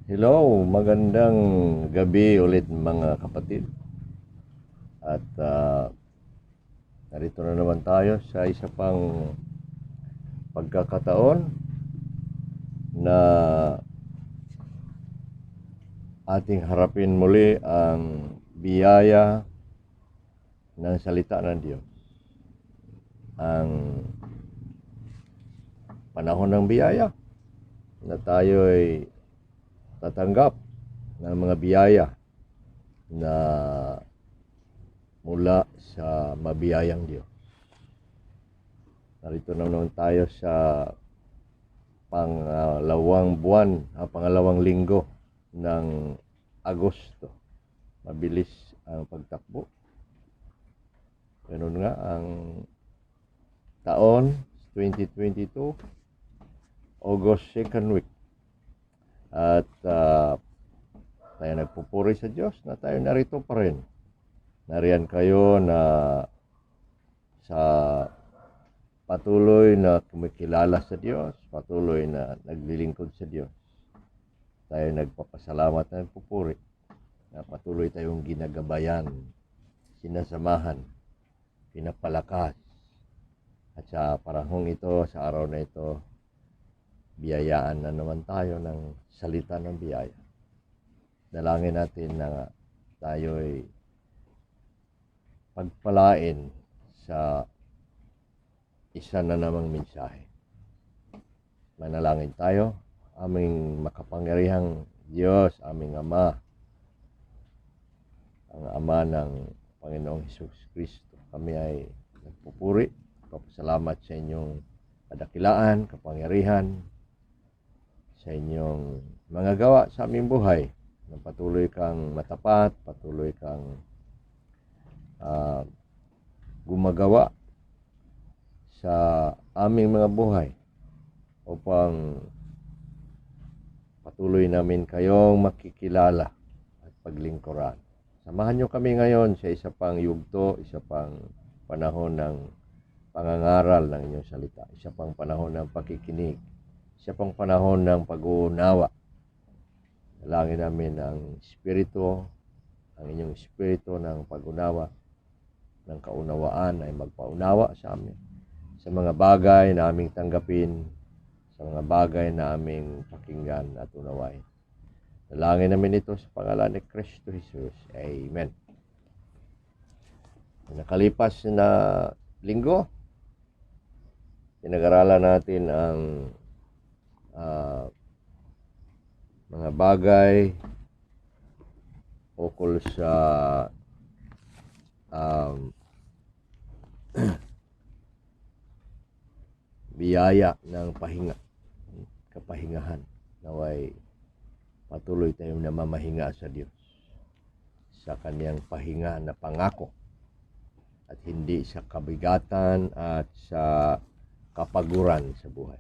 Hello, magandang gabi ulit mga kapatid. At narito na naman tayo sa isa pang pagkakataon na ating harapin muli ang biyaya ng salita ng Diyos. Ang panahon ng biyaya na tayo'y tatanggap ng mga biyaya na mula sa mabiyayang Diyos. Narito na naman tayo sa pangalawang linggo ng Agosto. Mabilis ang pagtakbo. Ganun nga ang taon 2022, August 2nd week. At tayo nagpupuri sa Diyos na tayo narito pa rin. Nariyan kayo na sa patuloy na kumikilala sa Diyos, patuloy na naglilingkod sa Diyos. Tayo nagpapasalamat at nagpupuri na patuloy tayong ginagabayan, sinasamahan, pinapalakas. At sa panahong ito, sa araw na ito, biyayaan na naman tayo ng salita ng biyaya. Dalangin natin na tayo'y pagpalain sa isa na namang mensahe. Manalangin tayo. Aming makapangyarihang Diyos, aming Ama, ang Ama ng Panginoong Hesus Kristo. Kami ay nagpupuri, papasalamat sa inyong kadakilaan, kapangyarihan, sa inyong mga gawa sa aming buhay. Na patuloy kang matapat, patuloy kang gumagawa sa aming mga buhay upang patuloy namin kayong makikilala at paglingkuran. Samahan nyo kami ngayon sa isa pang yugto, isa pang panahon ng pangangaral ng inyong salita, isa pang panahon ng pakikinig, isa pang panahon ng pag-uunawa. Dalangin namin ang Espiritu, ang inyong Espiritu ng pag-unawa, ng kaunawaan ay magpaunawa sa amin sa mga bagay na aming tanggapin, sa mga bagay na aming pakinggan at unawain. Dalangin namin ito sa pangalan ni Kristo Jesus. Amen. Nakalipas na linggo, pinag-aralan natin ang mga bagay ukol sa biyaya ng pahinga, kapahingahan. Naway patuloy tayong namamahinga sa Diyos, sa Kanyang pahinga na pangako, at hindi sa kabigatan at sa kapaguran sa buhay.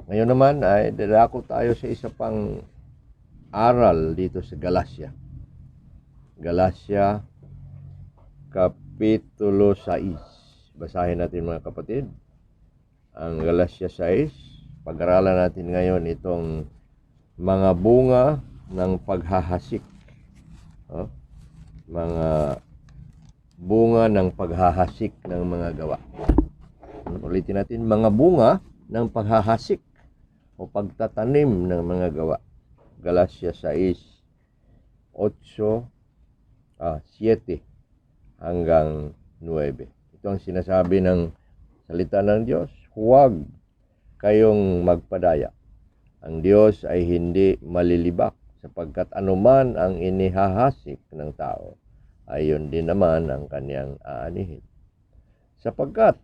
Ngayon naman ay dadako tayo sa isa pang aral dito sa Galacia. Galacia Kapitulo 6. Basahin natin mga kapatid ang Galacia 6. Pag-aralan natin ngayon itong mga bunga ng paghahasik. Mga bunga ng paghahasik ng mga gawa. Ulitin natin, mga bunga ng paghahasik o pagtatanim ng mga gawa. Galacia 6, 7 hanggang 9. Ito ang sinasabi ng salita ng Diyos. Huwag kayong magpadaya. Ang Diyos ay hindi malilibak, sapagkat anuman ang inihahasik ng tao, ay yun din naman ang kanyang aanihin. Sapagkat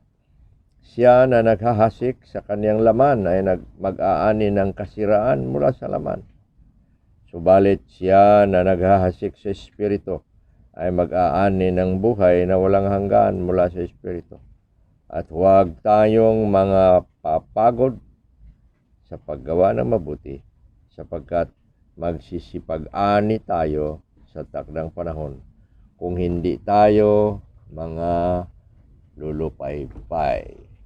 siya na naghahasik sa kanyang laman ay mag-aani ng kasiraan mula sa laman. Subalit siya na naghahasik sa Espiritu ay mag-aani ng buhay na walang hanggan mula sa Espiritu. At huwag tayong mga papagod sa paggawa ng mabuti, sapagkat magsisipag-ani tayo sa takdang panahon, kung hindi tayo mga lulupaypay.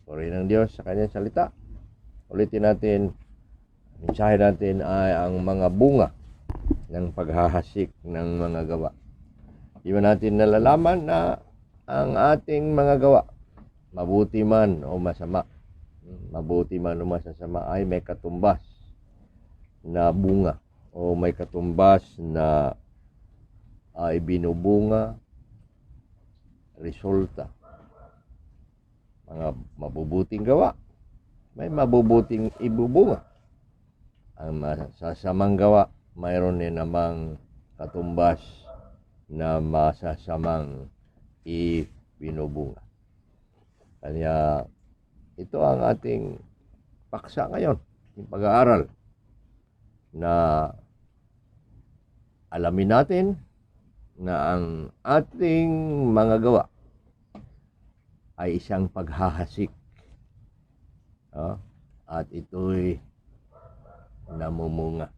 Purihin ng Diyos sa kanyang salita. Ulitin natin mensahe natin ay ang mga bunga ng paghahasik ng mga gawa. Di ba natin nalalaman na ang ating mga gawa, mabuti man o masama, ay may katumbas na bunga o may katumbas na ibinubunga, resulta. Mga mabubuting gawa, may mabubuting ibubunga. Ang masasamang gawa, mayroon din namang katumbas na masasamang ibinubunga. Kaya ito ang ating paksa ngayon, yung pag-aaral na alamin natin na ang ating mga gawa ay isang paghahasik, at ito'y namumunga.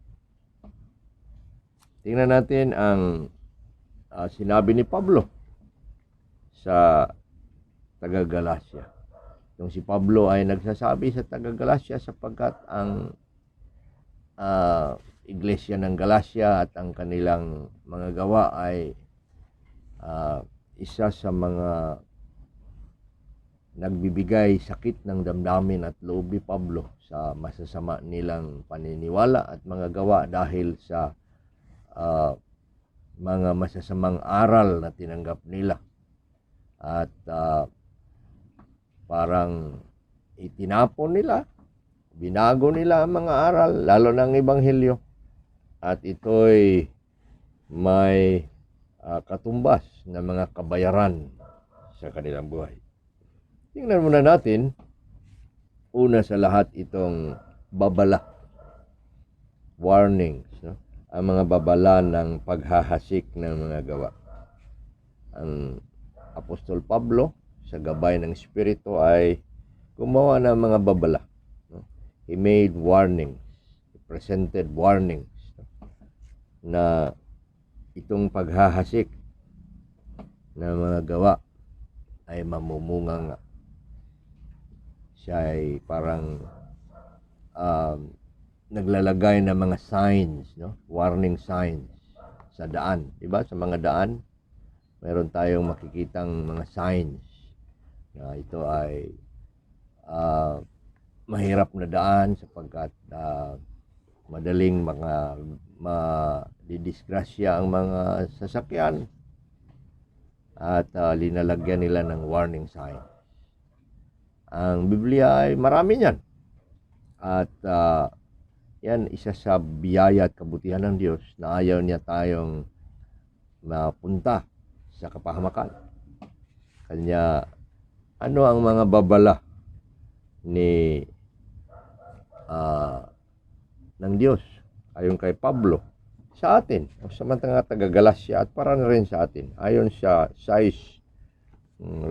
Tingnan natin ang sinabi ni Pablo sa taga-Galacia. Yung si Pablo ay nagsasabi sa taga-Galacia sapagkat ang iglesia ng Galacia at ang kanilang mga gawa ay isa sa mga nagbibigay sakit ng damdamin at loob ni Pablo sa masasama nilang paniniwala at mga gawa dahil sa mga masasamang aral na tinanggap nila at parang itinapon nila, binago nila ang mga aral, lalo ng Ebanghelyo, at ito'y may katumbas na mga kabayaran sa kanilang buhay. Tingnan muna natin, una sa lahat itong babala, warnings, ang mga babala ng paghahasik ng mga gawa. Ang Apostol Pablo, sa gabay ng Espiritu, ay gumawa ng mga babala. He made warnings, he presented warnings, na itong paghahasik ng mga gawa ay mamumunga nga. Siya ay parang naglalagay ng mga signs, warning signs sa daan. Diba? Sa mga daan, mayroon tayong makikitang mga signs na ito ay mahirap na daan sapagkat madaling madidisgrasya ang mga sasakyan at linalagyan nila ng warning sign. Ang Biblia ay marami niyan at yan isa sa biyaya at kabutihan ng Diyos na ayaw niya tayong mapunta sa kapahamakan. Kanya ano ang mga babala ni ng Diyos ayon kay Pablo sa atin o sa mga taga-Galacia at para na rin sa atin. Ayon sa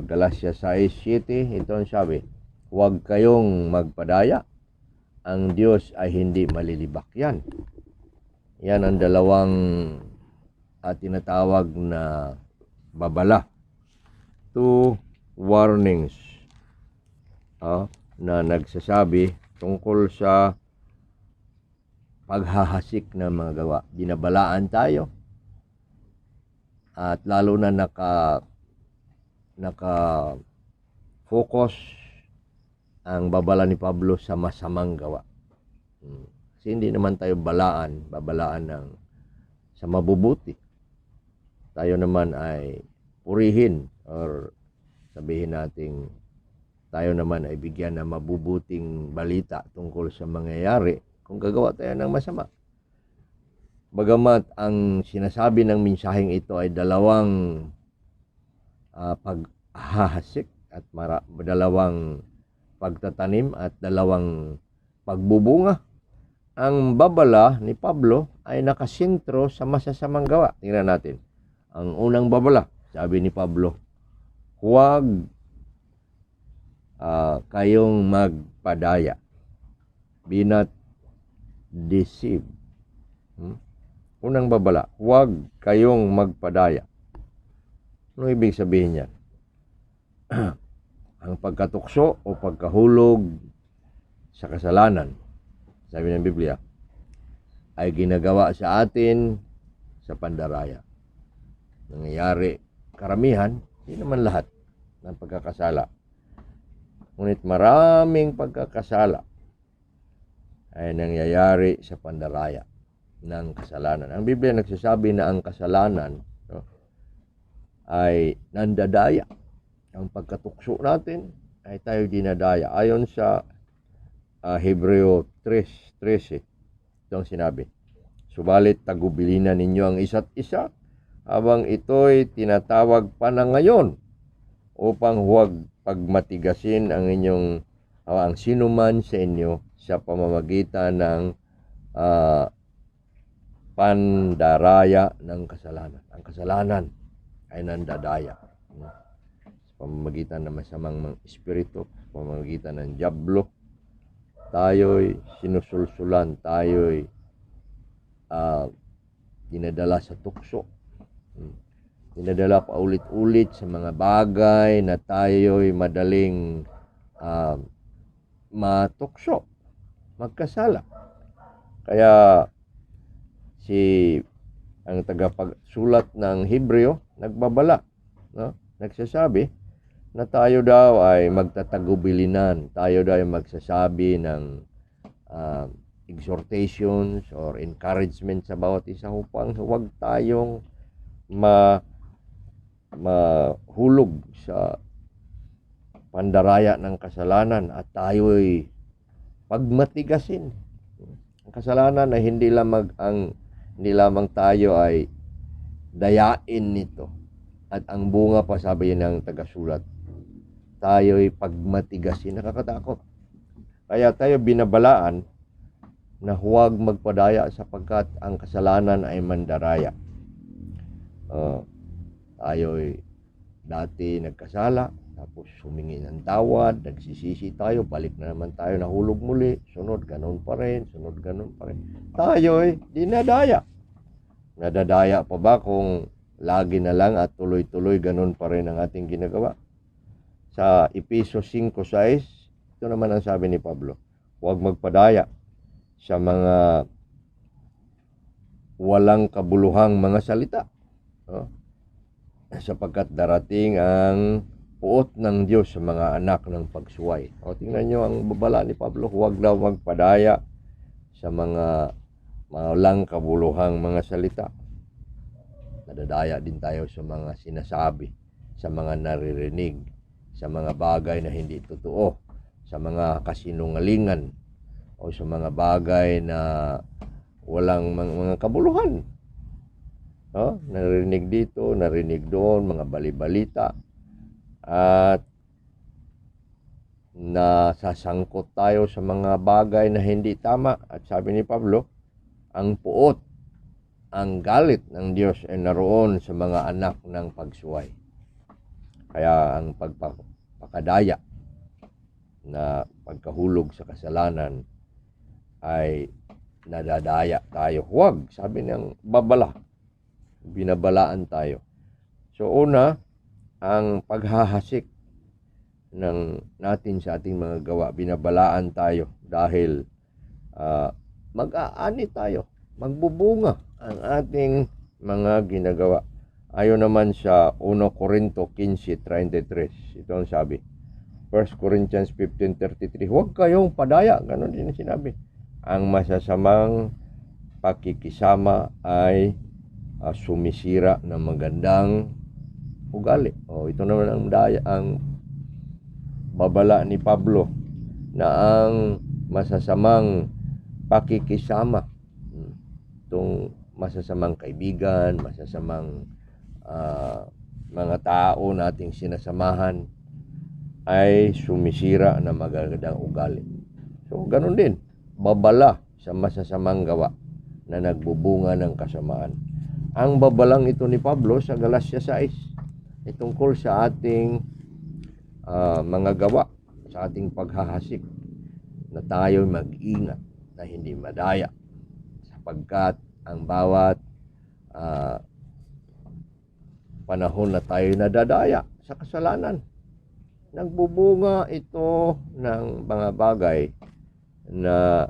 Galacia 6:7, ito ang sabi, huwag kayong magpadaya, ang Diyos ay hindi malilibak. Yan ang dalawang tinatawag na babala, 2 warnings na nagsasabi tungkol sa paghahasik ng mga gawa. Binabalaan tayo at lalo na naka-focus ang babala ni Pablo sa masamang gawa. Kasi hindi naman tayo babalaan sa mabubuti. Tayo naman ay purihin or sabihin nating tayo naman ay bigyan ng mabubuting balita tungkol sa mangyayari kung gagawa tayo ng masama. Bagamat ang sinasabi ng mensaheng ito ay dalawang paghahasik at dalawang pagtatanim at dalawang pagbubunga, ang babala ni Pablo ay nakasentro sa masasamang gawa. Tingnan natin. Ang unang babala, sabi ni Pablo, huwag kayong magpadaya. Be not deceived. Unang babala, huwag kayong magpadaya. Ano ibig sabihin yan? Ang pagkatukso o pagkahulog sa kasalanan sabi ng Biblia, ay ginagawa sa atin sa pandaraya. Nangyayari karamihan, hindi naman lahat ng pagkakasala. Ngunit maraming pagkakasala ay nangyayari sa pandaraya ng kasalanan. Ang Biblia nagsasabi na ang kasalanan ay nandadaya. Ang pagkatukso natin ay tayo dinadaya. Ayon sa Hebreo 3:13, ito ang sinabi, subalit tagubilinan ninyo ang isa't isa habang ito'y tinatawag pa na ngayon upang huwag pagmatigasin ang sinuman sa inyo sa pamamagitan ng pandaraya ng kasalanan. Ang kasalanan ay nandadaya sa pamamagitan ng masamang mga espiritu, sa pamamagitan ng dyablo. Tayo'y sinusulsulan, tayo'y dinadala sa tukso, dinadala pa ulit-ulit sa mga bagay na tayo'y madaling matukso, magkasala. Kaya ang tagapagsulat ng Hebreo nagbabala, nagsasabi na tayo daw ay magtatagubilinan, tayo daw ay magsasabi ng exhortations or encouragement sa bawat isa upang huwag tayong mahulog sa pandaraya ng kasalanan at tayo'y pagmatigasin. Ang kasalanan ay hindi lamang tayo ay dayain nito. At ang bunga pa, sabi ng tagasulat, tayo'y pagmatigasin. Nakakatakot. Kaya tayo binabalaan na huwag magpadaya sapagkat ang kasalanan ay mandaraya. Tayo'y dati nagkasala, tapos humingi ng tawad, nagsisisi tayo, balik na naman tayo, nahulog muli, sunod ganun pa rin. Tayo'y dinadaya. Nadadaya pa ba kung lagi na lang at tuloy-tuloy ganun pa rin ang ating ginagawa? Sa Efeso 5:6, ito naman ang sabi ni Pablo, huwag magpadaya sa mga walang kabuluhang mga salita. Sapagkat darating ang puot ng Diyos sa mga anak ng pagsuway. Tingnan nyo ang babala ni Pablo, huwag daw magpadaya sa mga walang kabuluhang mga salita. Nadadaya din tayo sa mga sinasabi, sa mga naririnig, sa mga bagay na hindi totoo, sa mga kasinungalingan, o sa mga bagay na walang mga kabuluhan. Narinig dito, narinig doon, mga bali-balita. At nasasangkot tayo sa mga bagay na hindi tama. At sabi ni Pablo, ang puot, ang galit ng Diyos ay naroon sa mga anak ng pagsuway. Kaya ang pagpakadaya na pagkahulog sa kasalanan ay nadadaya tayo. Huwag, sabi ng babala, binabalaan tayo. So una, ang paghahasik natin sa ating mga gawa, binabalaan tayo dahil mag-aani tayo, magbubunga ang ating mga ginagawa. Ayon naman sa 1 Corinto 15:33, ito ang sabi. 1 Corinthians 15:33, huwag kayong padaya, ganun din sinabi. Ang masasamang pakikisama ay sumisira ng magandang ugali. Ito naman ang babala ni Pablo na ang masasamang pakikisama, itong masasamang kaibigan, masasamang mga tao nating sinasamahan ay sumisira ng magandang ugali. So ganun din, babala sa masasamang gawa na nagbubunga ng kasamaan. Ang babalang ito ni Pablo sa Galatia 6 ay tungkol sa ating mga gawa, sa ating paghahasik, na tayo mag-ingat na hindi madaya sapagkat ang bawat panahon na tayo nadadaya sa kasalanan, nagbubunga ito ng mga bagay na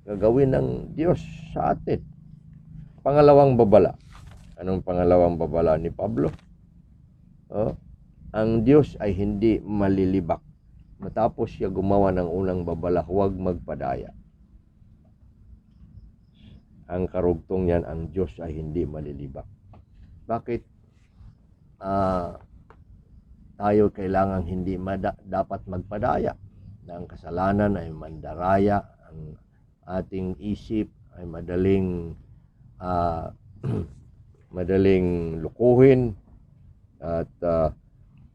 gagawin ng Diyos sa atin. Pangalawang babala. Anong pangalawang babala ni Pablo? Ang Diyos ay hindi malilibak. Matapos siya gumawa ng unang babala, huwag magpadaya. Ang karugtong yan, ang Diyos ay hindi malilibak. Bakit tayo kailangan hindi dapat magpadaya? Na ang kasalanan ay mandaraya, ang ating isip ay madaling lukuhin, at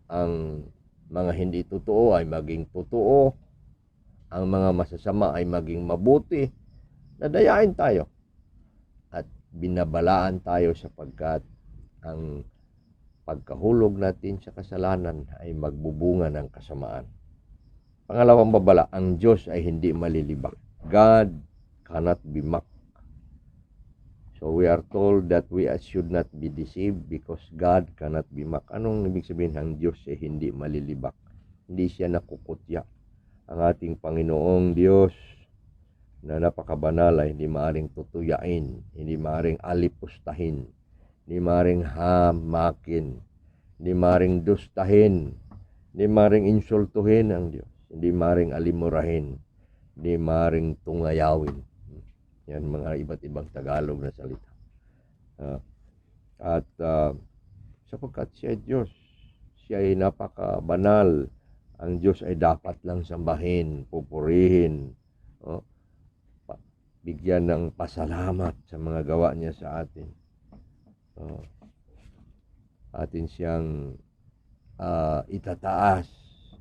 ang mga hindi totoo ay maging totoo, ang mga masasama ay maging mabuti. Nadayain tayo at binabalaan tayo sapagkat ang pagkahulog natin sa kasalanan ay magbubunga ng kasamaan. Pangalawang babala, ang Diyos ay hindi malilibak. God cannot be mocked. So we are told that we should not be deceived because God cannot be mocked. Anong ibig sabihin? Ang Diyos ay hindi malilibak. Hindi siya nakukutya. Ang ating Panginoong Diyos na napakabanal ay hindi maaring tutuyain, hindi maaring alipustahin, hindi maaring hamakin, hindi maaring dustahin, hindi maaring insultuhin ang Diyos, hindi maaring alimurahin, hindi maaring tungayawin. Yan mga iba't ibang Tagalog na salita. Sapagkat siya ay Diyos, siya ay napakabanal. Ang Diyos ay dapat lang sambahin, pupurihin, bigyan ng pasalamat sa mga gawa niya sa atin. Atin siyang itataas.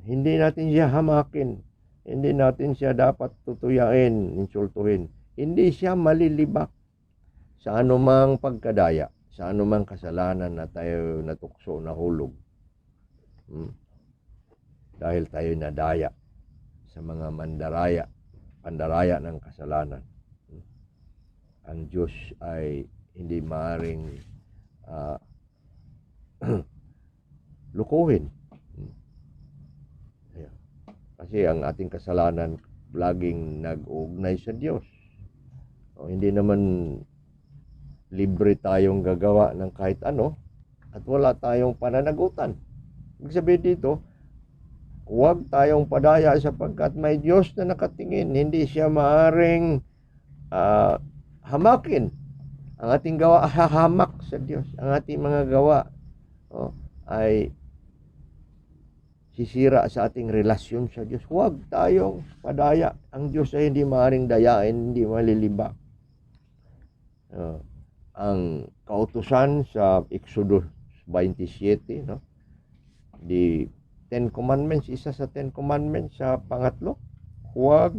Hindi natin siya hamakin. Hindi natin siya dapat tutuyain, insultuhin. Hindi siya malilibak sa anumang pagkadaya, sa anumang kasalanan na tayo natukso, nahulog. Dahil tayo nadaya sa mga pandaraya ng kasalanan. Ang Diyos ay hindi maaring lukuhin. Kasi ang ating kasalanan laging nag-uugnay sa Diyos. Hindi naman libre tayong gagawa ng kahit ano at wala tayong pananagutan. Ibig sabihin dito, huwag tayong padaya sapagkat may Diyos na nakatingin. Hindi siya maaring hamakin. Ang ating gawa hahamak sa Diyos. Ang ating mga gawa ay sisira sa ating relasyon sa Diyos. Huwag tayong padaya. Ang Diyos ay hindi maaring dayain, hindi malilibak. Ang kautusan sa Exodus 27, the Ten Commandments, isa sa Ten Commandments sa pangatlo, huwag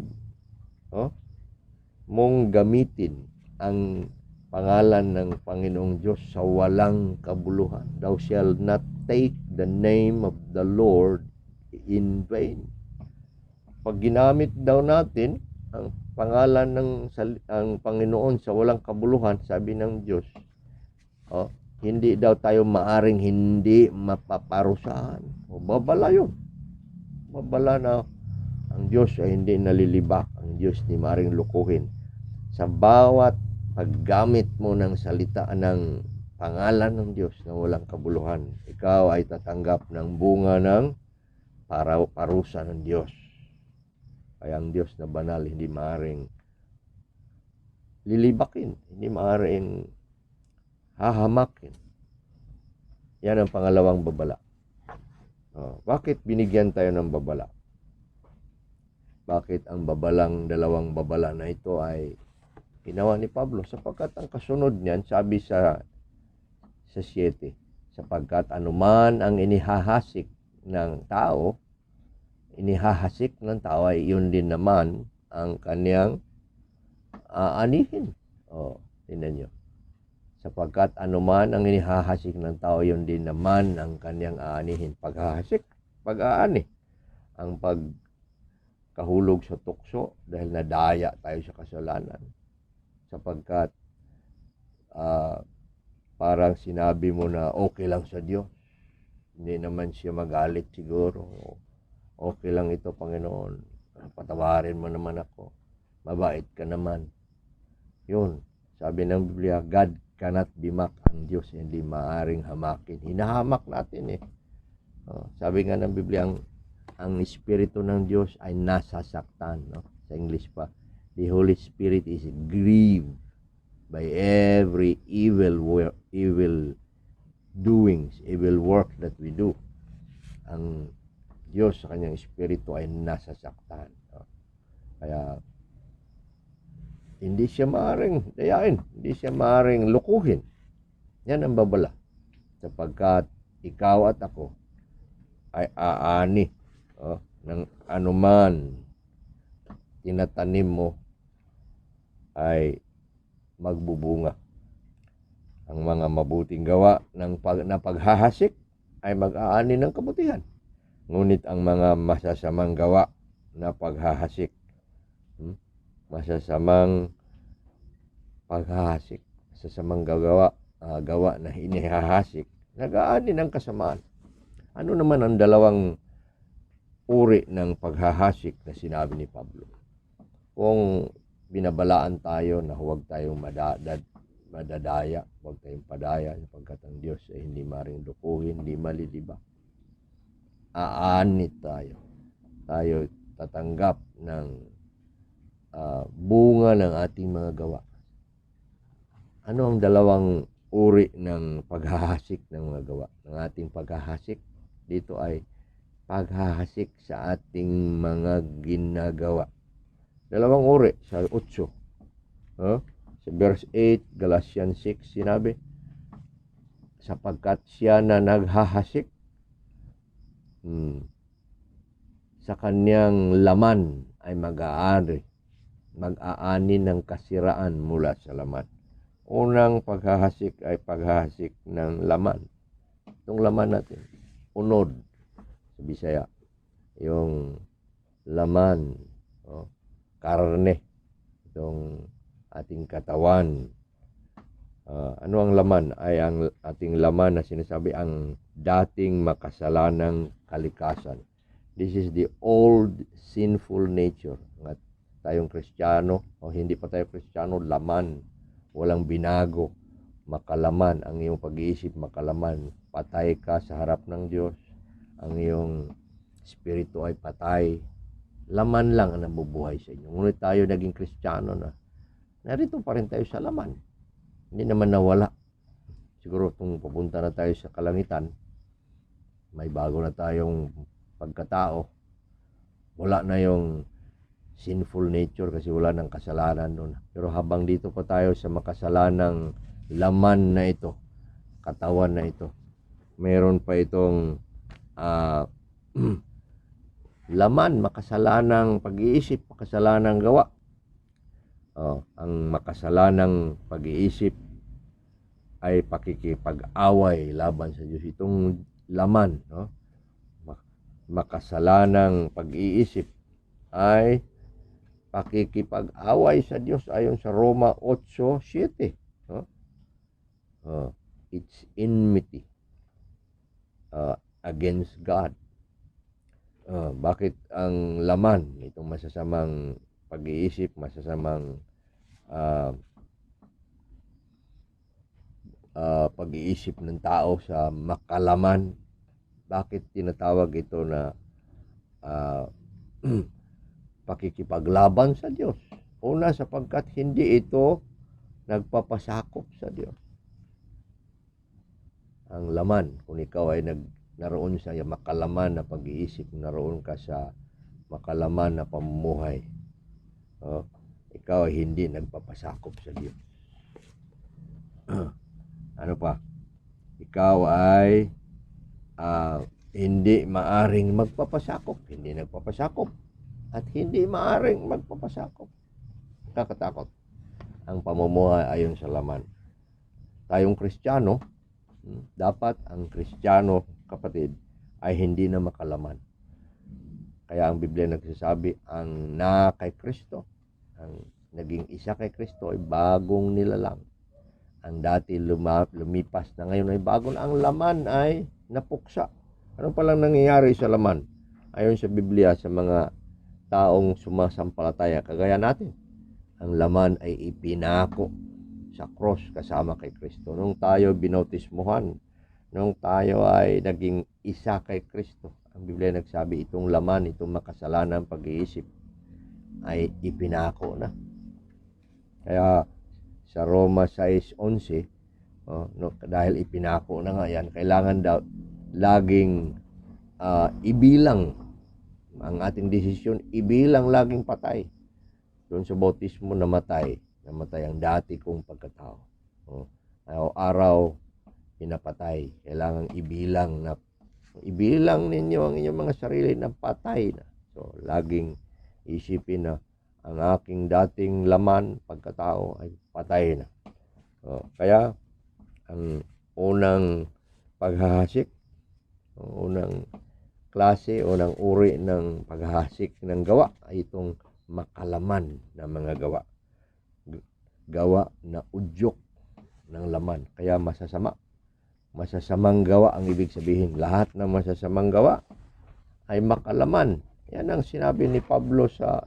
mong gamitin ang pangalan ng Panginoong Diyos sa walang kabuluhan. Thou shalt not take the name of the Lord in vain. Pag ginamit daw natin ang pangalan ng ang Panginoon sa walang kabuluhan, sabi ng Diyos, hindi daw tayo maaring hindi mapaparusahan. Babala yun. Babala na ang Diyos ay hindi nalilibak. Ang Diyos hindi maaring lukuhin. Sa bawat paggamit mo ng salita ng pangalan ng Diyos na walang kabuluhan, ikaw ay tatanggap ng bunga ng parusa ng Diyos. Kaya ang Diyos na banal hindi maaring lilibakin, hindi maaring hahamakin. Yan ang pangalawang babala. Bakit binigyan tayo ng babala? Bakit ang dalawang babala na ito ay ginawa ni Pablo? Sapagkat ang kasunod niyan, sabi sa 7, sapagkat anuman ang inihahasik ng tao ay yun din naman ang kanyang aanihin. Tingnan nyo. Sapagkat anuman ang inihahasik ng tao, yun din naman ang kanyang aanihin. Paghahasik, pag-aani. Ang pagkahulog sa tukso dahil nadaya tayo sa kasalanan. Sapagkat parang sinabi mo na okay lang sa Diyos. Hindi naman siya magalit siguro. Okay lang ito, Panginoon. Patawarin mo naman ako. mabait ka naman. Yun, sabi ng Biblia, God cannot be mocked. Ang Diyos hindi maaring hamakin. Hinahamak natin eh. Sabi nga ng Biblia, ang Espiritu ng Diyos ay nasasaktan. No? Sa English pa, the Holy Spirit is grieved by every evil doings, evil work that we do. Ang Diyos sa kanyang Espiritu ay nasasaktan. No? Kaya, hindi siya maaring dayain, hindi siya maaring lukuhin. Yan ang babala. Sapagkat ikaw at ako ay aani ng anuman tinatanim mo ay magbubunga. Ang mga mabuting gawa na paghahasik ay mag-aani ng kabutihan. Ngunit ang mga masasamang gawa na paghahasik, masasamang paghahasik, masasamang gawa na hinihahasik, nag-aani ng kasamaan. Ano naman ang dalawang uri ng paghahasik na sinabi ni Pablo? Kung binabalaan tayo na huwag tayong madadaya, huwag tayong padaya, sapagkat ang Diyos ay hindi maring lukuhin, hindi maliliba. Aani tayo. Tayo tatanggap ng bunga ng ating mga gawa. Ano ang dalawang uri ng paghahasik ng mga gawa? Ng ating paghahasik, dito ay paghahasik sa ating mga ginagawa. Dalawang uri sa 8. Sa verse 8, Galatians 6, sinabi, sapagkat siya na naghahasik, sa kanyang laman ay mag-aani ng kasiraan mula sa laman. Unang paghahasik ay paghahasik ng laman. Itong laman natin, unod sa Bisaya, yung laman, karne, itong ating katawan. Ano ang laman? Ay ang ating laman na sinasabi ang dating makasalanang kalikasan. This is the old sinful nature. At tayong Kristiyano o hindi pa tayo Kristiyano, laman, walang binago, makalaman ang iyong pag-iisip, makalaman, patay ka sa harap ng Diyos, ang iyong espiritu ay patay, laman lang ang nabubuhay sa inyo. Ngunit tayo naging Kristiyano na, narito pa rin tayo sa laman, hindi naman nawala. Siguro kung papunta na tayo sa kalangitan, may bago na tayong pagkatao, wala na yung sinful nature kasi wala ng kasalanan doon. Pero habang dito pa tayo sa makasalanang laman na ito, katawan na ito, mayroon pa itong laman, makasalanang pag-iisip, makasalanang gawa. Ang makasalanang pag-iisip ay pakikipag-away laban sa Diyos. Itong laman, makasalanang pag-iisip ay pakikipag-away sa Diyos ayon sa Roma 8:7. It's enmity against God. Bakit ang laman, itong masasamang pag-iisip, masasamang pag-iisip ng tao sa makalaman, bakit tinatawag ito na pakikipaglaban sa Diyos? Una, sapagkat hindi ito nagpapasakop sa Diyos. Ang laman, kung ikaw ay naroon sa makalaman na pag-iisip, naroon ka sa makalaman na pamumuhay, ikaw ay hindi nagpapasakop sa Diyos. Ano pa? Ikaw ay hindi maaring magpapasakop, hindi nagpapasakop, at hindi maaring magpapasakop. Kakatakot ang pamumuhay ayon sa laman. Tayong Kristiyano, dapat ang Kristiyano, kapatid, ay hindi na makalaman. Kaya ang Biblia nagsasabi, ang na kay Kristo, ang naging isa kay Kristo ay bagong nilalang. Ang dati lumipas na, ngayon ay bago na. Ang laman ay napuksa. Ano palang nangyayari sa laman? Ayon sa Biblia, sa mga taong sumasampalataya, kagaya natin, ang laman ay ipinako sa cross kasama kay Kristo. Nung tayo binautismuhan, nung tayo ay naging isa kay Kristo, ang Biblia nagsabi itong laman, itong makasalanang pag-iisip ay ipinako na. Kaya sa Roma 6:11, dahil ipinako na nga yan, kailangan daw laging ibilang ang ating desisyon, ibilang laging patay. Doon sa bautismo namatay ang dati kong pagkatao. Araw-araw pinapatay. Kailangan ibilang ninyo ang inyong mga sarili na patay na. So, laging isipin na ang aking dating laman, pagkatao ay patay na. Kaya, ang unang paghahasik, ang unang klase, unang uri ng paghahasik ng gawa ay itong makalaman na mga gawa. Gawa na udyok ng laman. Kaya masasama. Masasamang gawa ang ibig sabihin. Lahat ng masasamang gawa ay makalaman. Yan ang sinabi ni Pablo sa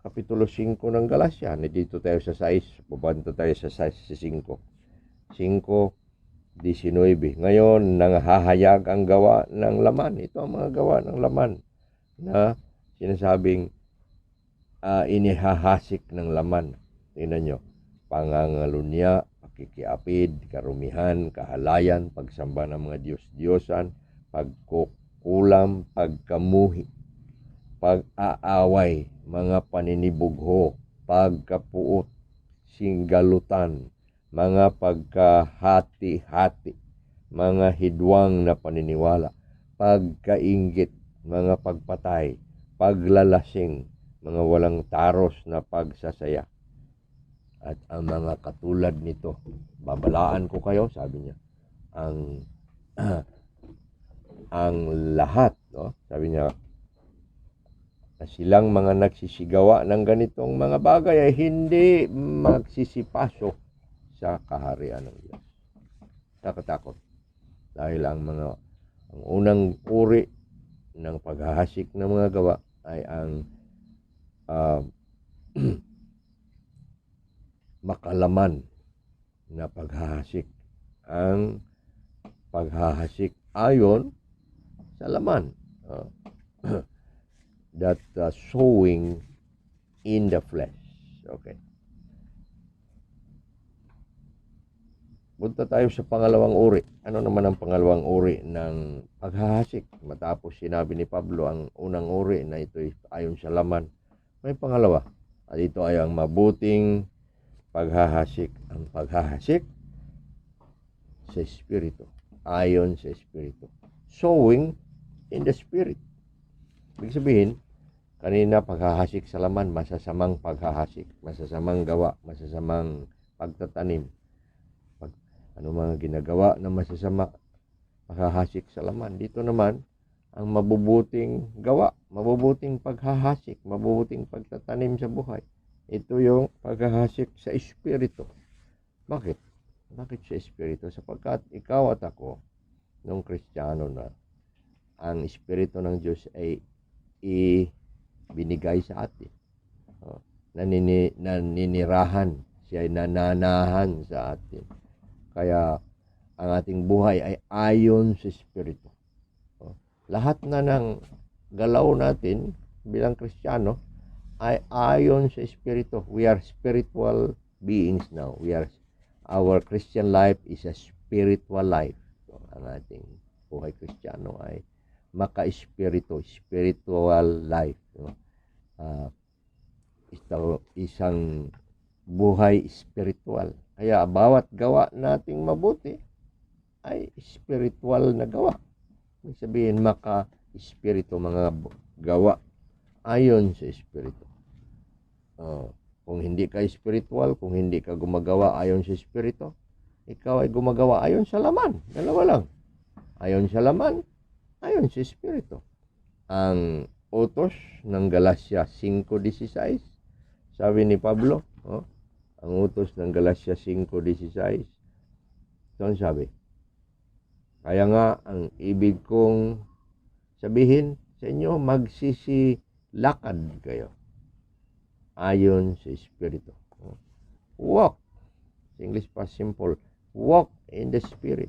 Kapitulo 5 ng Galacia. Dito tayo sa 6. Babanta tayo sa 5. 5:19. Ngayon, nanghahayag ang gawa ng laman. Ito ang mga gawa ng laman na sinasabing inihahasik ng laman. Tingnan nyo. Pangangalunya, pakikiapid, karumihan, kahalayan, pagsamba ng mga Diyos-Diyosan, pagkukulam, pagkamuhi, pag-aaway, mga paninibugho, pagkapuot, singgalutan, mga pagkahati-hati, mga hidwang na paniniwala, pagkainggit, mga pagpatay, paglalasing, mga walang taros na pagsasaya. At ang mga katulad nito, babalaan ko kayo, sabi niya, ang lahat, sabi niya, na silang mga nagsisigawa ng ganitong mga bagay ay hindi magsisipasok sa kaharian ng Diyos. Takatakot. Dahil ang unang uri ng paghahasik ng mga gawa ay ang makalaman na paghahasik. Ang paghahasik ayon sa laman. That sowing in the flesh. Okay. Punta tayo sa pangalawang uri. Ano naman ang pangalawang uri ng paghahasik? Matapos sinabi ni Pablo ang unang uri na ito ay ayon sa laman. May pangalawa. At ito ay ang mabuting paghahasik. Ang paghahasik sa Espiritu. Ayon sa Espiritu. Sowing in the Spirit. Ibig sabihin, kanina paghahasik sa laman, masasamang paghahasik, masasamang gawa, masasamang pagtatanim. Ano mga ginagawa na masasama, paghahasik sa laman. Dito naman, ang mabubuting gawa, mabubuting paghahasik, mabubuting pagtatanim sa buhay. Ito yung paghahasik sa Espiritu. Bakit? Bakit sa Espiritu? Sapagkat ikaw at ako, nung Kristiyano na, ang Espiritu ng Diyos ay binigay sa atin. Naninirahan, siya ay nananahan sa atin. Kaya ang ating buhay ay ayon sa Espiritu. Lahat na ng galaw natin bilang Kristiyano ay ayon sa Espiritu. We are spiritual beings now. Our Christian life is a spiritual life. So, ang ating buhay Kristiyano ay maka-espiritu, spiritual life. Isang buhay spiritual. Kaya bawat gawa nating mabuti ay spiritual na gawa. Ibig sabihin, maka-espiritu, mga gawa ayon sa Espiritu. Kung hindi ka spiritual, kung hindi ka gumagawa ayon sa Espiritu, ikaw ay gumagawa ayon sa laman. Dalawa lang. Ayon sa laman, ayon sa Espiritu. Ang utos ng Galacia 5:16, sabi ni Pablo, ang utos ng Galacia 5:16, ito ang sabi. Kaya nga, ang ibig kong sabihin sa inyo, magsisilakad kayo. ayon sa Espiritu. Walk. English pa simple. Walk in the Spirit.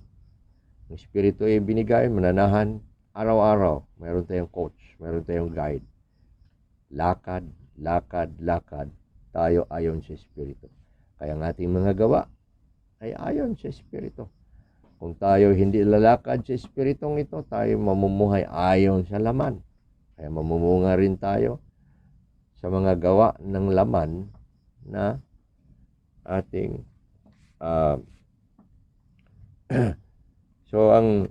Ang Espiritu ay binigay, mananahan, araw-araw. Mayroon tayong coach, mayroon tayong guide. Lakad, lakad, lakad, tayo ayon sa Espiritu. Kaya ang ating mga gawa ay ayon sa Espiritu. Kung tayo hindi lalakad sa Espiritong ito, tayo mamumuhay ayon sa laman. Kaya mamumunga rin tayo sa mga gawa ng laman na ating so ang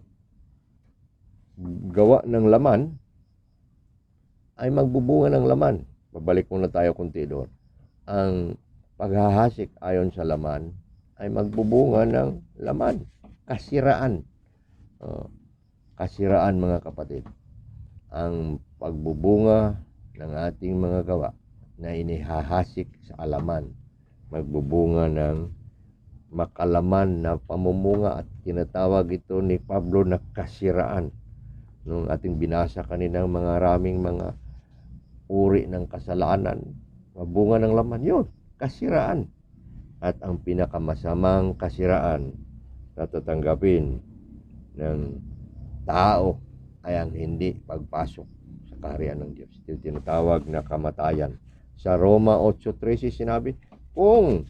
gawa ng laman ay magbubunga ng laman. Babalik muna tayo kunti doon. Ang paghahasik ayon sa laman ay magbubunga ng laman. Kasiraan. Kasiraan mga kapatid. Ang pagbubunga ng ating mga gawa na inihahasik sa alaman, magbubunga ng makalaman na pamumunga at tinatawag ito ni Pablo na kasiraan. Nung ating binasa kaninang mga raming mga uri ng kasalanan, mabunga ng laman yun, kasiraan. At ang pinakamasamang kasiraan na tatanggapin ng tao ay ang hindi pagpasok sa kaharian ng Diyos. Ito tinatawag na kamatayan. Sa Roma 8:13 sinabi, kung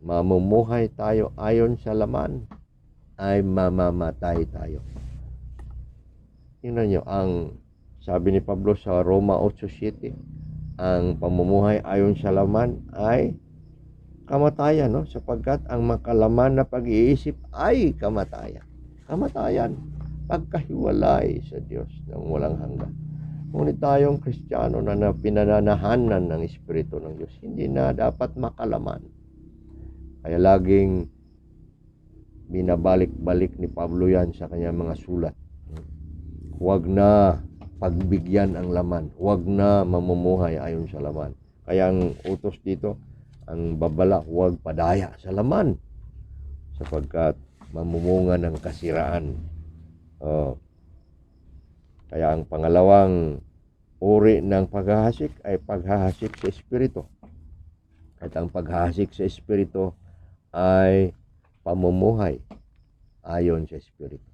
mamumuhay tayo ayon sa laman, ay mamamatay tayo. Tingnan nyo, ang sabi ni Pablo sa Roma 8:7, ang pamumuhay ayon sa laman ay kamatayan, no? Sapagkat ang makalaman na pag-iisip ay kamatayan. Kamatayan, pagkahiwalay sa Diyos ng walang hanggan. Ngunit tayong Kristiyano na pinananahanan ng Espiritu ng Diyos, hindi na dapat makalaman. Kaya laging binabalik-balik ni Pablo yan sa kanyang mga sulat. Huwag na pagbigyan ang laman. Huwag na mamumuhay ayon sa laman. Kaya ang utos dito, ang babala, huwag padaya sa laman. Sapagkat mamumunga ng kasiraan. Kaya ang pangalawang uri ng paghahasik ay paghahasik sa Espiritu. At ang paghahasik sa Espiritu ay pamumuhay ayon sa Espiritu.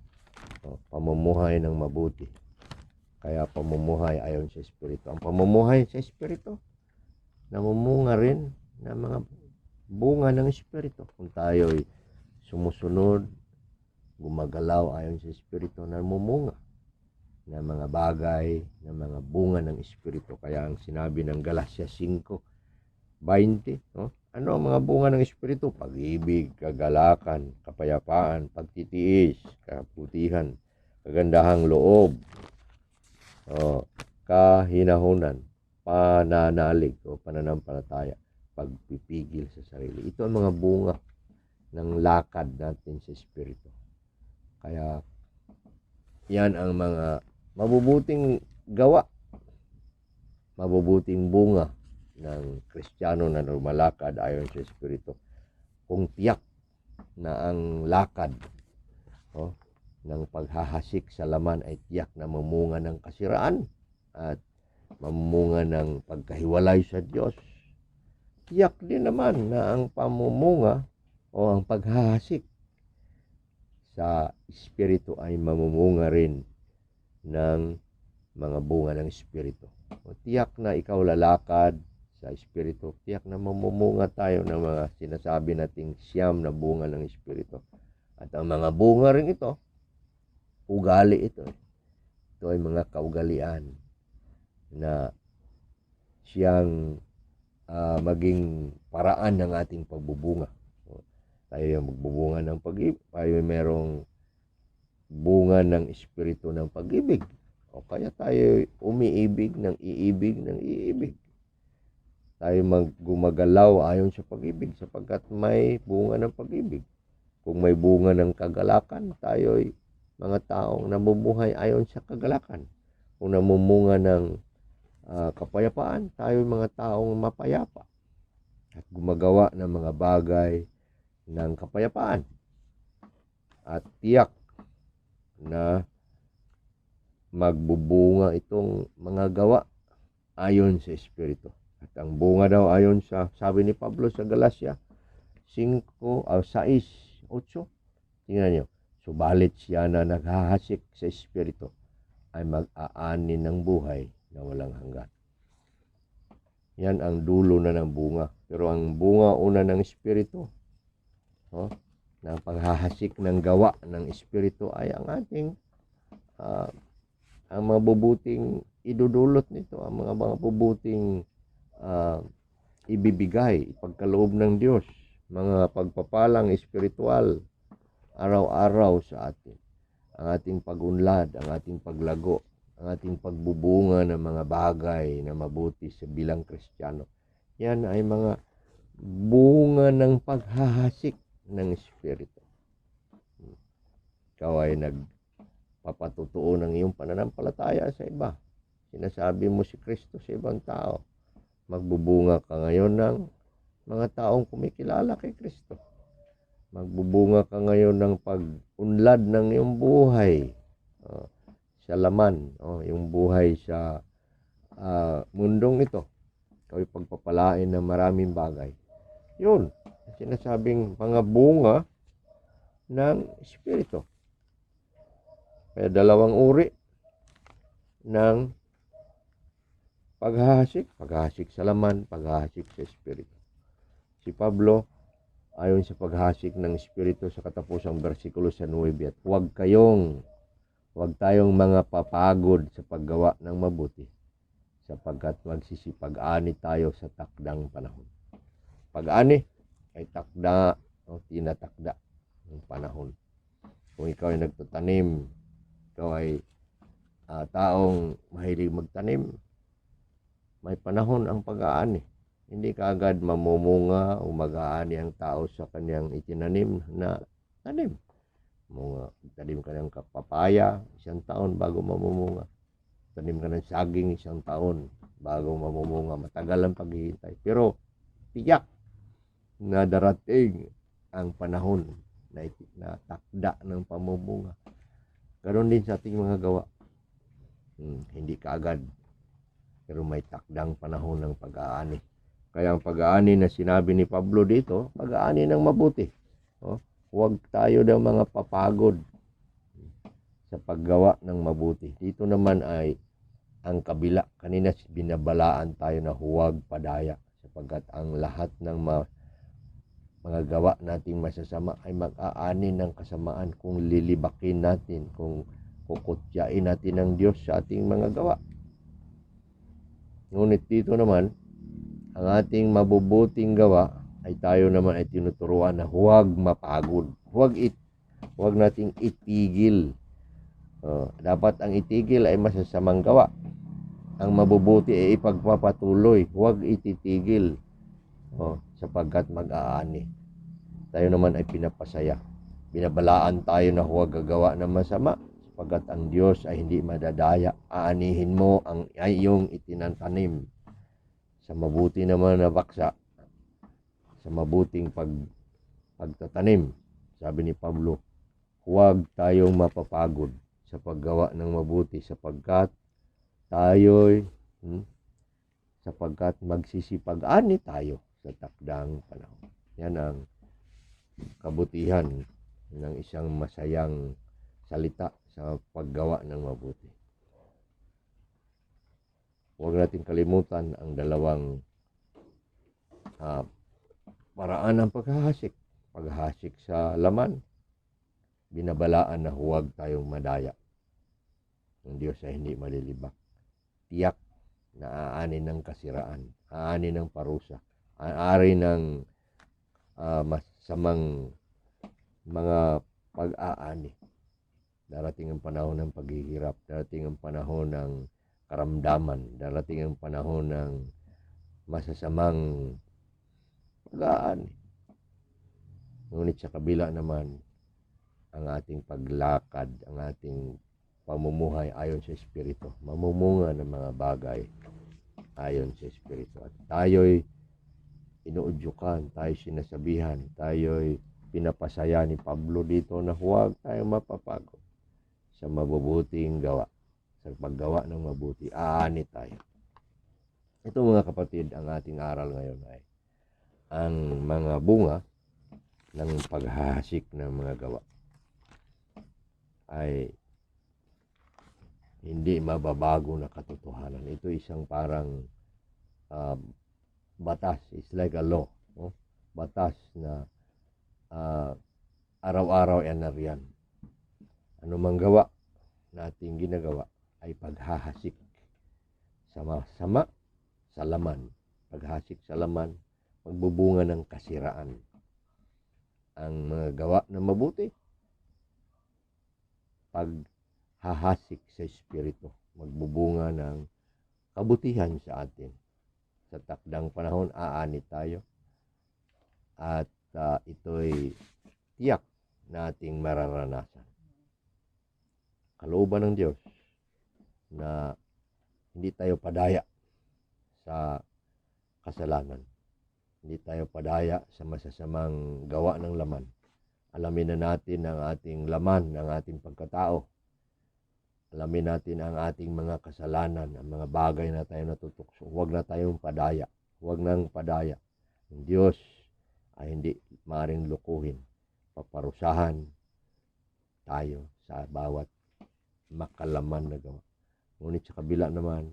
Pamumuhay ng mabuti. Kaya pamumuhay ayon sa Espiritu. Ang pamumuhay sa Espiritu, namumunga rin ng mga bunga ng Espiritu. Kung tayo'y sumusunod, gumagalaw ayon sa Espiritu, namumunga ng mga bagay, ng mga bunga ng Espiritu. Kaya ang sinabi ng Galatia 5:20, no? Ano ang mga bunga ng Espiritu? Pag-ibig, kagalakan, kapayapaan, pagtitiis, kaputihan, kagandahang loob, kahinahunan, pananalig o pananampalataya, pagpipigil sa sarili. Ito ang mga bunga ng lakad natin sa Espiritu. Kaya yan ang mga mabubuting gawa, mabubuting bunga ng Kristiyano na lumalakad ayon sa Espiritu. Kung tiyak na ang lakad ng paghahasik sa laman ay tiyak na mamunga ng kasiraan at mamunga ng pagkahiwalay sa Diyos, tiyak din naman na ang pamumunga o ang paghahasik sa Espiritu ay mamumunga rin ng mga bunga ng Espiritu. O tiyak na ikaw lalakad sa Espiritu, tiyak na mamumunga tayo ng mga sinasabi nating 9 na bunga ng Espiritu. At ang mga bunga rin ito, ugali ito. Ito ay mga kaugalian na siyang maging paraan ng ating pagbubunga. Tayo yung magbubunga ng pag-ibig, tayo merong bunga ng Espiritu ng pag-ibig. O kaya tayo umiibig ng iibig. Tayo gumagalaw ayon sa pag-ibig sapagkat may bunga ng pag-ibig. Kung may bunga ng kagalakan, tayo'y mga taong namumuhay ayon sa kagalakan. Kung namumunga ng kapayapaan, tayo'y mga taong mapayapa at gumagawa ng mga bagay ng kapayapaan. At tiyak na magbubunga itong mga gawa ayon sa Espiritu. At ang bunga daw ayon sa sabi ni Pablo sa Galacia 6:8. Tingnan nyo. Subalit siya na naghahasik sa Espiritu ay mag-aani ng buhay na walang hanggan. Yan ang dulo na ng bunga. Pero ang bunga una ng Espiritu, ng paghahasik ng gawa ng Espiritu ay ang ating ang mabubuting idudulot nito, ang mga mabubuting ibibigay, ipagkaloob ng Diyos, mga pagpapalang espiritual araw-araw sa atin, ang ating pagunlad, ang ating paglago, ang ating pagbubunga ng mga bagay na mabuti sa bilang Kristiyano. Yan ay mga bunga ng paghahasik ng Espiritu. Ikaw ay nagpapatutuo ng iyong pananampalataya sa iba. Sinasabi mo si Kristo sa ibang tao. Magbubunga ka ngayon ng mga taong kumikilala kay Kristo. Magbubunga ka ngayon ng pag-unlad ng iyong buhay sa laman, yung buhay sa mundong ito. Ikaw ay pagpapalain ng maraming bagay. Yun, sinasabing mga bunga ng Espiritu. Kaya dalawang uri ng paghahasik sa laman, paghahasik sa Espiritu. Si Pablo, ayon sa paghahasik ng Espiritu sa katapusang bersikulo sa 9, at huwag tayong mga papagod sa paggawa ng mabuti, sapagkat magsisipag-ani tayo sa takdang panahon. Pag-ani ay takda o tinatakda ng panahon. Kung ikaw ay nagtatanim, ikaw ay taong mahilig magtanim, may panahon ang pag-aani. Hindi kaagad mamumunga o mag-aani ang tao sa kanyang itinanim na tanim. Tanim ka ng papaya, 1 taon bago mamumunga. Tanim ka ng saging, 1 taon bago mamumunga. Matagal ang paghihintay. Pero tiyak na darating ang panahon na takda ng pamumunga. Ganon din sa ating mga gawa. Hindi kaagad. Pero may takdang panahon ng pag-aani. Kaya ang pag-aani na sinabi ni Pablo dito, pag-aani ng mabuti. Huwag tayo daw mga papagod sa paggawa ng mabuti. Dito naman ay ang kabila. Kanina binabalaan tayo na huwag padaya, sapagkat ang lahat ng mga gawa nating masasama ay mag-aani ng kasamaan kung lilibakin natin, kung kukutyain natin ng Diyos sa ating mga gawa. Ngunit dito naman, ang ating mabubuting gawa ay tayo naman ay tinuturuan na huwag mapagod. Huwag nating itigil. Dapat ang itigil ay masasamang gawa. Ang mabubuti ay ipagpapatuloy. Huwag ititigil. Sapagkat mag-aani. Tayo naman ay pinapasaya. Binabalaan tayo na huwag gagawa ng masama, sapagkat ang Diyos ay hindi madadaya. Aanihin mo ang iyong itinatanim sa mabuti naman na baksa, sa mabuting pagtatanim. Sabi ni Pablo, huwag tayong mapapagod sa paggawa ng mabuti, sapagkat magsisipag-ani tayo sa takdang panahon. Yan ang kabutihan ng isang masayang salita sa paggawa ng mabuti. Huwag natin kalimutan ang dalawang paraan ng paghahasik. Paghahasik sa laman, binabalaan na huwag tayong madaya. Ang Diyos ay hindi malilibak. Tiyak na aani ng kasiraan, aani ng parusa, aani ng masamang mga pag-aani. Darating ang panahon ng paghihirap, darating ang panahon ng karamdaman, darating ang panahon ng masasamang pag-aani. Ngunit sa kabila naman, ang ating paglakad, ang ating pamumuhay ayon sa Espiritu, mamumunga ng mga bagay ayon sa Espiritu. At tayo'y inuudyukan, tayo'y sinasabihan, tayo'y pinapasaya ni Pablo dito na huwag tayong mapapagod sa mabubuting gawa. Sa paggawa ng mabuti, aani tayo. Ito mga kapatid, ang ating aral ngayon ay ang mga bunga ng paghahasik ng mga gawa ay hindi mababago na katotohanan. Ito isang parang batas, it's like a law, no? Batas na araw-araw yan nariyan. Ano mang gawa nating ginagawa ay paghahasik sama-sama sa laman. Paghasik sa laman, magbubunga ng kasiraan. Ang mga gawa na mabuti, paghahasik sa espiritu, magbubunga ng kabutihan sa atin. Sa takdang panahon, aanit tayo. At ito'y tiyak nating mararanasan. Kalooban ng Diyos na hindi tayo padaya sa kasalanan. Hindi tayo padaya sa masasamang gawa ng laman. Alamin na natin ang ating laman, ang ating pagkatao. Alamin natin ang ating mga kasalanan, ang mga bagay na tayo natutukso. Huwag na tayong padaya. Huwag nang padaya. Ang Diyos ay hindi maaaring lukuhin. Paparusahan tayo sa bawat makalaman na gawa. Ngunit sa kabila naman,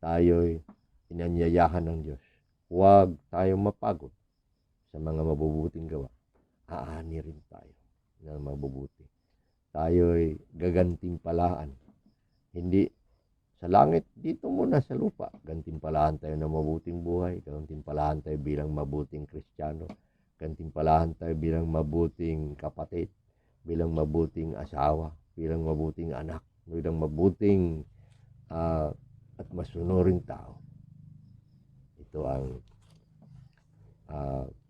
tayo'y inanyayahan ng Diyos. Huwag tayong mapagod sa mga mabubuting gawa. Aani rin tayo ng mabubuti. Tayo'y gagantimpalaan. Hindi sa langit, dito muna sa lupa. Gantimpalaan tayo ng mabuting buhay. Gantimpalaan tayo bilang mabuting Kristiyano. Gantimpalaan tayo bilang mabuting kapatid. Bilang mabuting asawa. Bilang mabuting anak. Bilang mabuting at masunuring tao. Ito ang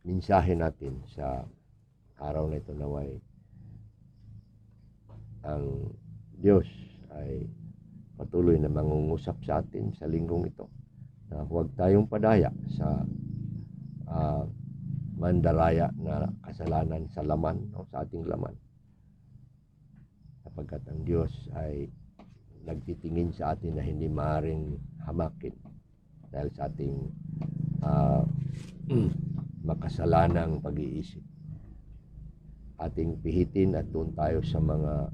mensahe natin sa araw na ito, naway ang Diyos ay patuloy na mangungusap sa atin sa linggong ito na huwag tayong padaya sa mandalaya na kasalanan sa laman o sa ating laman, sapagkat ang Diyos ay nagtitingin sa atin na hindi maaaring hamakin dahil sa ating makasalanang pag-iisip. Ating pihitin at doon tayo sa mga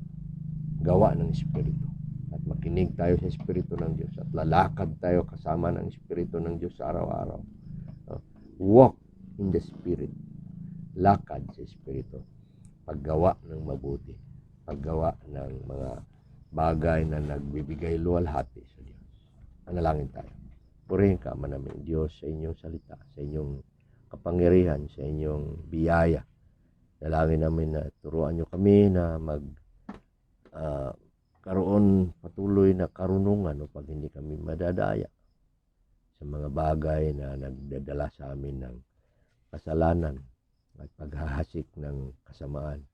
gawa ng Espiritu. At makinig tayo sa Espiritu ng Diyos. At lalakad tayo kasama ng Espiritu ng Diyos sa araw-araw. Walk in the Spirit. Lakad sa Espiritu. Paggawa ng mabuti. Paggawa ng mga bagay na nagbibigay luwalhati sa Diyos. Manalangin tayo. Purihin ka man namin Diyos sa inyong salita, sa inyong kapangyarihan, sa inyong biyaya. Dalangin namin na turuan nyo kami na karoon patuloy na karunungan upang hindi kami madadaya sa mga bagay na nagdadala sa amin ng kasalanan at paghahasik ng kasamaan.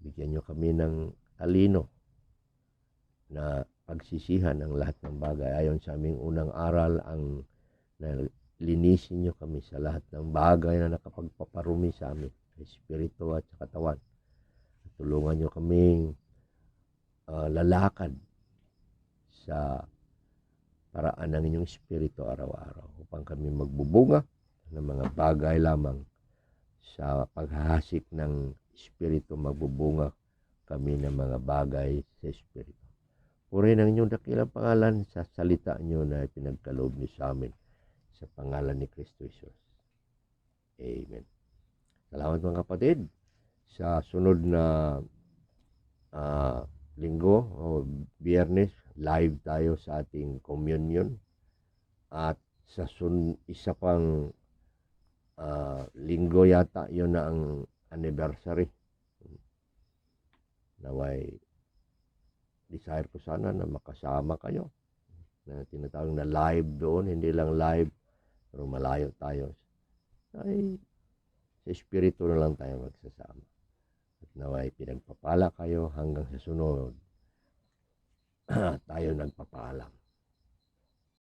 Bigyan nyo kami ng talino na pagsisihan ang lahat ng bagay. Ayon sa aming unang aral, ang linisin nyo kami sa lahat ng bagay na nakapagpaparumi sa amin, sa espiritu at sa katawan. At tulungan nyo kaming lalakad sa paraan ng inyong espiritu araw-araw upang kami magbubunga ng mga bagay lamang sa paghahasik ng espiritu. Magbubunga kami ng mga bagay sa espiritu. Purihin ang inyong dakilang pangalan sa salita nyo na pinagkaloob nyo sa amin sa pangalan ni Kristo Jesus. Amen. Salamat mga kapatid. Sa sunod na linggo o biyernes, live tayo sa ating communion. At sa isa pang linggo yata, yun na ang anniversary. Naway, desire ko sana na makasama kayo. Na tinatawag na live doon, hindi lang live, pero malayo tayo. Ay, sa espiritu na lang tayo magsasama. At naway pinagpapala kayo hanggang sa sunod. Tayo nagpapaalam.